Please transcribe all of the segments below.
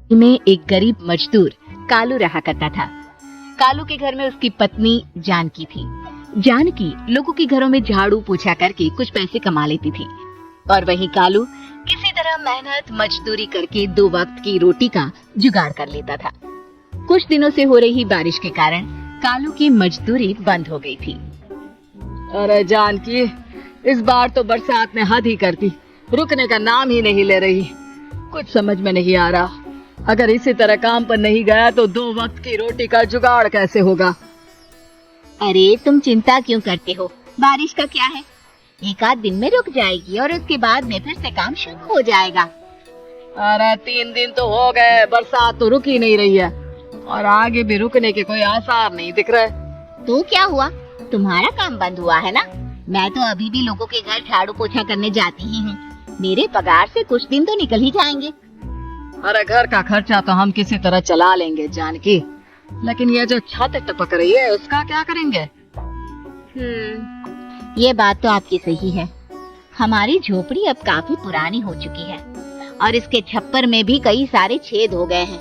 में एक गरीब मजदूर कालू रहा करता था। कालू के घर में उसकी पत्नी जानकी थी। जानकी लोगों के घरों में झाड़ू पोछा करके कुछ पैसे कमा लेती थी और वहीं कालू किसी तरह मेहनत मजदूरी करके 2 वक्त की रोटी का जुगाड़ कर लेता था। कुछ दिनों से हो रही बारिश के कारण कालू की मजदूरी बंद हो गई थी। अरे जानकी, इस बार तो बरसात ने हद ही कर दी, रुकने का नाम ही नहीं ले रही। कुछ समझ में नहीं आ रहा, अगर इसी तरह काम पर नहीं गया तो 2 वक्त की रोटी का जुगाड़ कैसे होगा। अरे तुम चिंता क्यों करते हो, बारिश का क्या है, 1 आध दिन में रुक जाएगी और उसके बाद में फिर से काम शुरू हो जाएगा। अरे 3 दिन तो हो गए, बरसात तो रुक ही नहीं रही है और आगे भी रुकने के कोई आसार नहीं दिख रहे। तो क्या हुआ, तुम्हारा काम बंद हुआ है ना? मैं तो अभी भी लोगों के घर झाड़ू पोछा करने जाती ही हूँ। मेरे पगार से कुछ दिन तो निकल ही जाएंगे। अरे घर का खर्चा तो हम किसी तरह चला लेंगे जानकी, लेकिन ये जो छत टपक रही है उसका क्या करेंगे? ये बात तो आपकी सही है। हमारी झोपड़ी अब काफी पुरानी हो चुकी है और इसके छप्पर में भी कई सारे छेद हो गए हैं।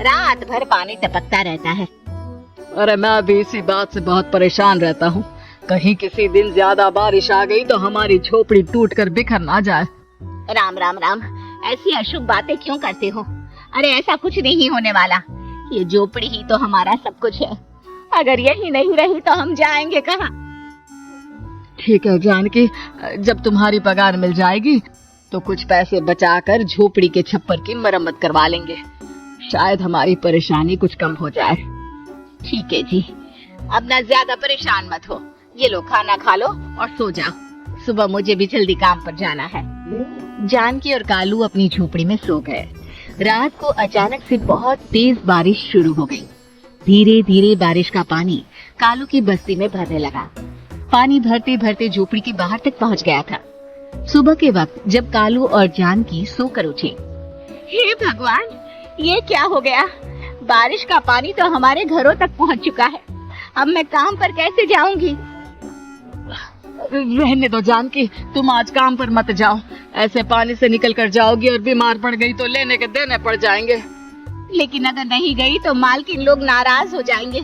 रात भर पानी टपकता रहता है। अरे मैं भी इसी बात से बहुत परेशान रहता हूँ, कहीं किसी दिन ज्यादा बारिश आ गई तो हमारी झोपड़ी टूटकर बिखर ना जाए। राम राम राम, ऐसी अशुभ बातें क्यों करते हो? अरे ऐसा कुछ नहीं होने वाला, ये झोपड़ी ही तो हमारा सब कुछ है। अगर यही नहीं रही तो हम जाएंगे कहाँ? ठीक है जानकी, जब तुम्हारी पगार मिल जाएगी तो कुछ पैसे बचाकर झोपड़ी के छप्पर की मरम्मत करवा लेंगे, शायद हमारी परेशानी कुछ कम हो जाए। ठीक है जी, अब ना ज्यादा परेशान मत हो। ये लो खाना खा लो और सो जाओ, सुबह मुझे भी जल्दी काम पर जाना है। जानकी और कालू अपनी झोपड़ी में सो गए। रात को अचानक से बहुत तेज बारिश शुरू हो गई। धीरे धीरे बारिश का पानी कालू की बस्ती में भरने लगा। पानी भरते भरते झोपड़ी के बाहर तक पहुंच गया था। सुबह के वक्त जब कालू और जानकी सोकर उठे, हे भगवान, ये क्या हो गया? बारिश का पानी तो हमारे घरों तक पहुंच चुका है। अब मैं काम पर कैसे जाऊंगी? रहने दो जानकी, तुम आज काम पर मत जाओ। ऐसे पानी से निकल कर जाओगी और बीमार पड़ गई तो लेने के देने पड़ जाएंगे। लेकिन अगर नहीं गई तो मालकिन लोग नाराज हो जाएंगे।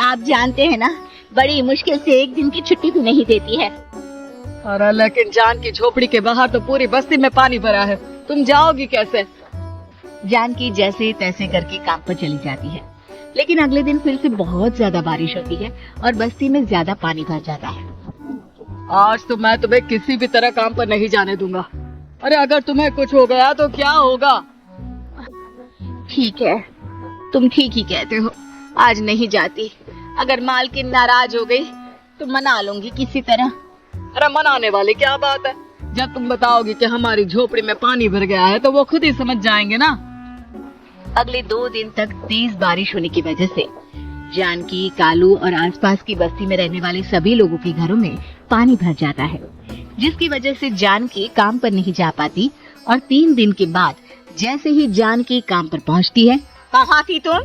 आप जानते हैं ना, बड़ी मुश्किल से 1 दिन की छुट्टी भी नहीं देती है। अरे लेकिन जानकी, झोपड़ी के बाहर तो पूरी बस्ती में पानी भरा है, तुम जाओगी कैसे? जानकी जैसे तैसे करके काम पर चली जाती है, लेकिन अगले दिन फिर से बहुत ज्यादा बारिश होती है और बस्ती में ज्यादा पानी भर जाता है। आज तो मैं तुम्हें किसी भी तरह काम पर नहीं जाने दूंगा। अरे अगर तुम्हें कुछ हो गया तो क्या होगा? ठीक है, तुम ठीक ही कहते हो, आज नहीं जाती। अगर मालकिन नाराज हो गई तो मना लूंगी किसी तरह। अरे मनाने वाली क्या बात है, जब तुम बताओगी कि हमारी झोपड़ी में पानी भर गया है तो वो खुद ही समझ जाएंगे ना। अगले 2 दिन तक तेज बारिश होने की वजह से जानकी, कालू और आसपास की बस्ती में रहने वाले सभी लोगों के घरों में पानी भर जाता है, जिसकी वजह से जानकी काम पर नहीं जा पाती। और 3 दिन के बाद जैसे ही जानकी काम पर पहुंचती है, कहाँ थी तुम?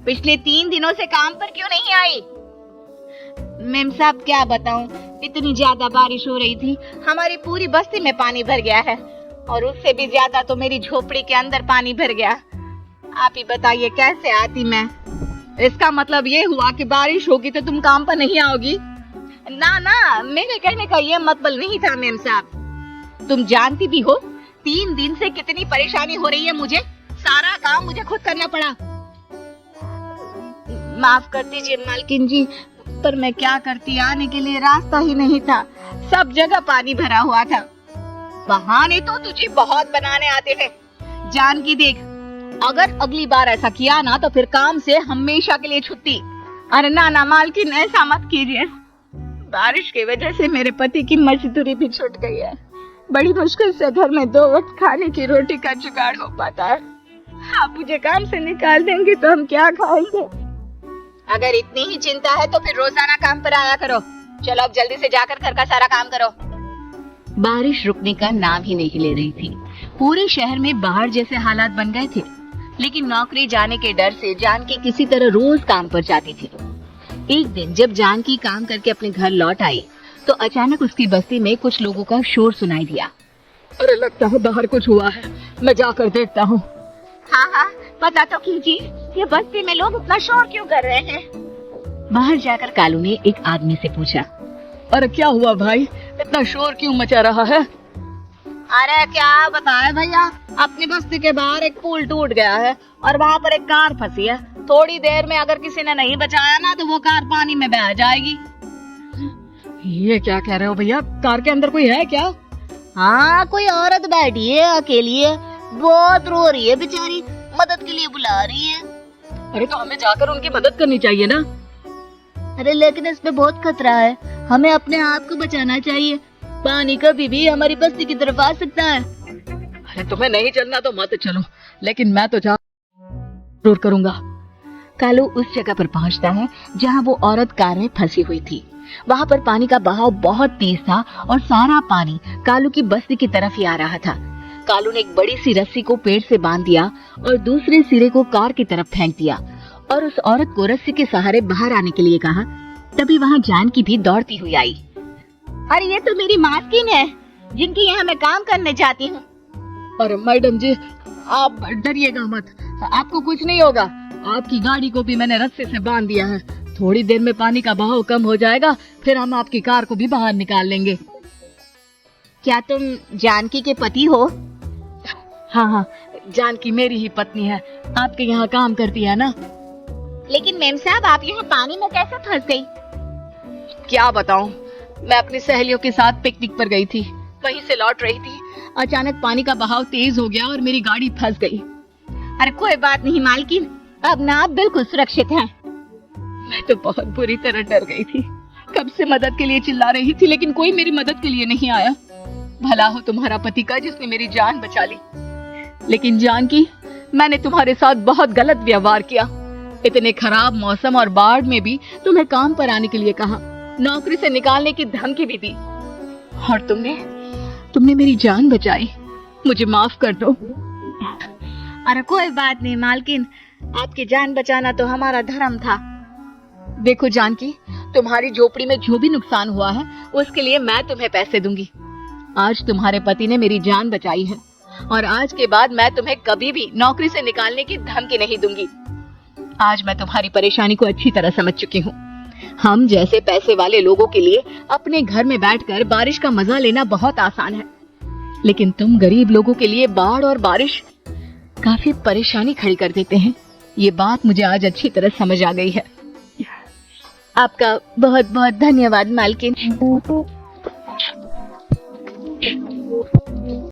पिछले 3 दिनों से काम पर क्यों नहीं आई? मेम साहब क्या बताऊं, इतनी ज्यादा बारिश हो रही थी, हमारी पूरी बस्ती में पानी भर गया है और उससे भी ज्यादा तो मेरी झोपड़ी के अंदर पानी भर गया। आप ही बताइए कैसे आती मैं? इसका मतलब ये हुआ कि बारिश होगी तो तुम काम पर नहीं आओगी? ना ना, मेरे कहने का ये मतलब नहीं था मेम साहब। तुम जानती भी हो 3 दिन से कितनी परेशानी हो रही है मुझे, सारा काम मुझे खुद करना पड़ा। माफ कर दीजिए मालकिन जी, पर मैं क्या करती, आने के लिए रास्ता ही नहीं था, सब जगह पानी भरा हुआ था। बहाने तो तुझे बहुत बनाने आते हैं। जानकी देख, अगर अगली बार ऐसा किया ना तो फिर काम से हमेशा के लिए छुट्टी। अरे ना ना मालकिन, ऐसा मत कीजिए। बारिश की वजह से मेरे पति की मजदूरी भी छूट गई है। बड़ी मुश्किल से घर में 2 वक्त खाने की रोटी का जुगाड़ हो पाता है। आप मुझे काम से निकाल देंगे तो हम क्या खाएंगे? अगर इतनी ही चिंता है तो फिर रोजाना काम पर आया करो। चलो अब जल्दी से जाकर घर का सारा काम करो। बारिश रुकने का नाम ही नहीं ले रही थी। पूरे शहर में बाहर जैसे हालात बन गए थे, लेकिन नौकरी जाने के डर से जानकी किसी तरह रोज काम पर जाती थी। एक दिन जब जानकी काम करके अपने घर लौट आई तो अचानक उसकी बस्ती में कुछ लोगों का शोर सुनाई दिया। अरे लगता है बाहर कुछ हुआ है, मैं जाकर देखता हूँ। हाँ हाँ, पता तो कीजिए, ये बस्ती में लोग इतना शोर क्यों कर रहे हैं? बाहर जाकर कालू ने एक आदमी से पूछा, अरे क्या हुआ भाई, इतना शोर क्यों मचा रहा है? अरे क्या बताए भैया, अपनी बस्ती के बाहर एक पुल टूट गया है और वहाँ पर एक कार फंसी है। थोड़ी देर में अगर किसी ने नहीं बचाया ना तो वो कार पानी में बह जाएगी। ये क्या कह रहे हो भैया, कार के अंदर कोई है क्या? हाँ, कोई औरत बैठी है अकेली है, बहुत रो रही है बेचारी, मदद के लिए बुला रही है। अरे तो हमें जाकर उनकी मदद करनी चाहिए ना। अरे लेकिन इसमें बहुत खतरा है, हमें अपने आप को बचाना चाहिए। पानी कभी भी हमारी बस्ती की तरफ आ सकता है। अरे तुम्हें नहीं चलना तो मत चलो, लेकिन मैं तो जरूर करूंगा। कालू उस जगह पर पहुंचता है जहां वो औरत कार में फंसी हुई थी। वहां पर पानी का बहाव बहुत तेज था और सारा पानी कालू की बस्ती की तरफ ही आ रहा था। कालू ने एक बड़ी सी रस्सी को पेड़ से बांध दिया और दूसरे सिरे को कार की तरफ फेंक दिया और उस औरत को रस्सी के सहारे बाहर आने के लिए कहा। तभी वहां जानकी भी दौड़ती हुई आई। अरे ये तो मेरी मालकिन है, जिनकी यहाँ मैं काम करने जाती हूँ। अरे मैडम जी, आप डरिएगा मत, आपको कुछ नहीं होगा। आपकी गाड़ी को भी मैंने रस्से से बांध दिया है। थोड़ी देर में पानी का बहाव कम हो जाएगा, फिर हम आपकी कार को भी बाहर निकाल लेंगे। क्या तुम जानकी के पति हो? हाँ, जानकी मेरी ही पत्नी है, आपके यहाँ काम करती है ना। लेकिन मेम साहब, आप यहाँ पानी में कैसे फंस गई? क्या बताऊं, मैं अपनी सहेलियों के साथ पिकनिक पर गई थी, वहीं से लौट रही थी। अचानक पानी का बहाव तेज हो गया और मेरी गाड़ी फंस गई। अरे कोई बात नहीं मालकिन, अब ना आप बिल्कुल सुरक्षित हैं। मैं तो बहुत बुरी तरह डर गई थी, कब से मदद के लिए चिल्ला रही थी, लेकिन कोई मेरी मदद के लिए नहीं आया। भला हो तुम्हारा पति का जिसने मेरी जान बचा ली। लेकिन जानकी, मैंने तुम्हारे साथ बहुत गलत व्यवहार किया। इतने खराब मौसम और बाढ़ में भी तुम्हें काम पर आने के लिए कहा, नौकरी से निकालने की धमकी भी दी, और तुमने मेरी जान बचाई। मुझे माफ कर दो। अरे कोई बात नहीं मालकिन, आपकी जान बचाना तो हमारा धर्म था। देखो जानकी, तुम्हारी झोपड़ी में जो भी नुकसान हुआ है उसके लिए मैं तुम्हें पैसे दूंगी। आज तुम्हारे पति ने मेरी जान बचाई है और आज के बाद मैं तुम्हें कभी भी नौकरी से निकालने की धमकी नहीं दूंगी। आज मैं तुम्हारी परेशानी को अच्छी तरह समझ चुकी हूँ। हम जैसे पैसे वाले लोगों के लिए अपने घर में बैठकर बारिश का मजा लेना बहुत आसान है, लेकिन तुम गरीब लोगों के लिए बाढ़ और बारिश काफी परेशानी खड़ी कर देते हैं। ये बात मुझे आज अच्छी तरह समझ आ गई है। आपका बहुत बहुत धन्यवाद मालकिन।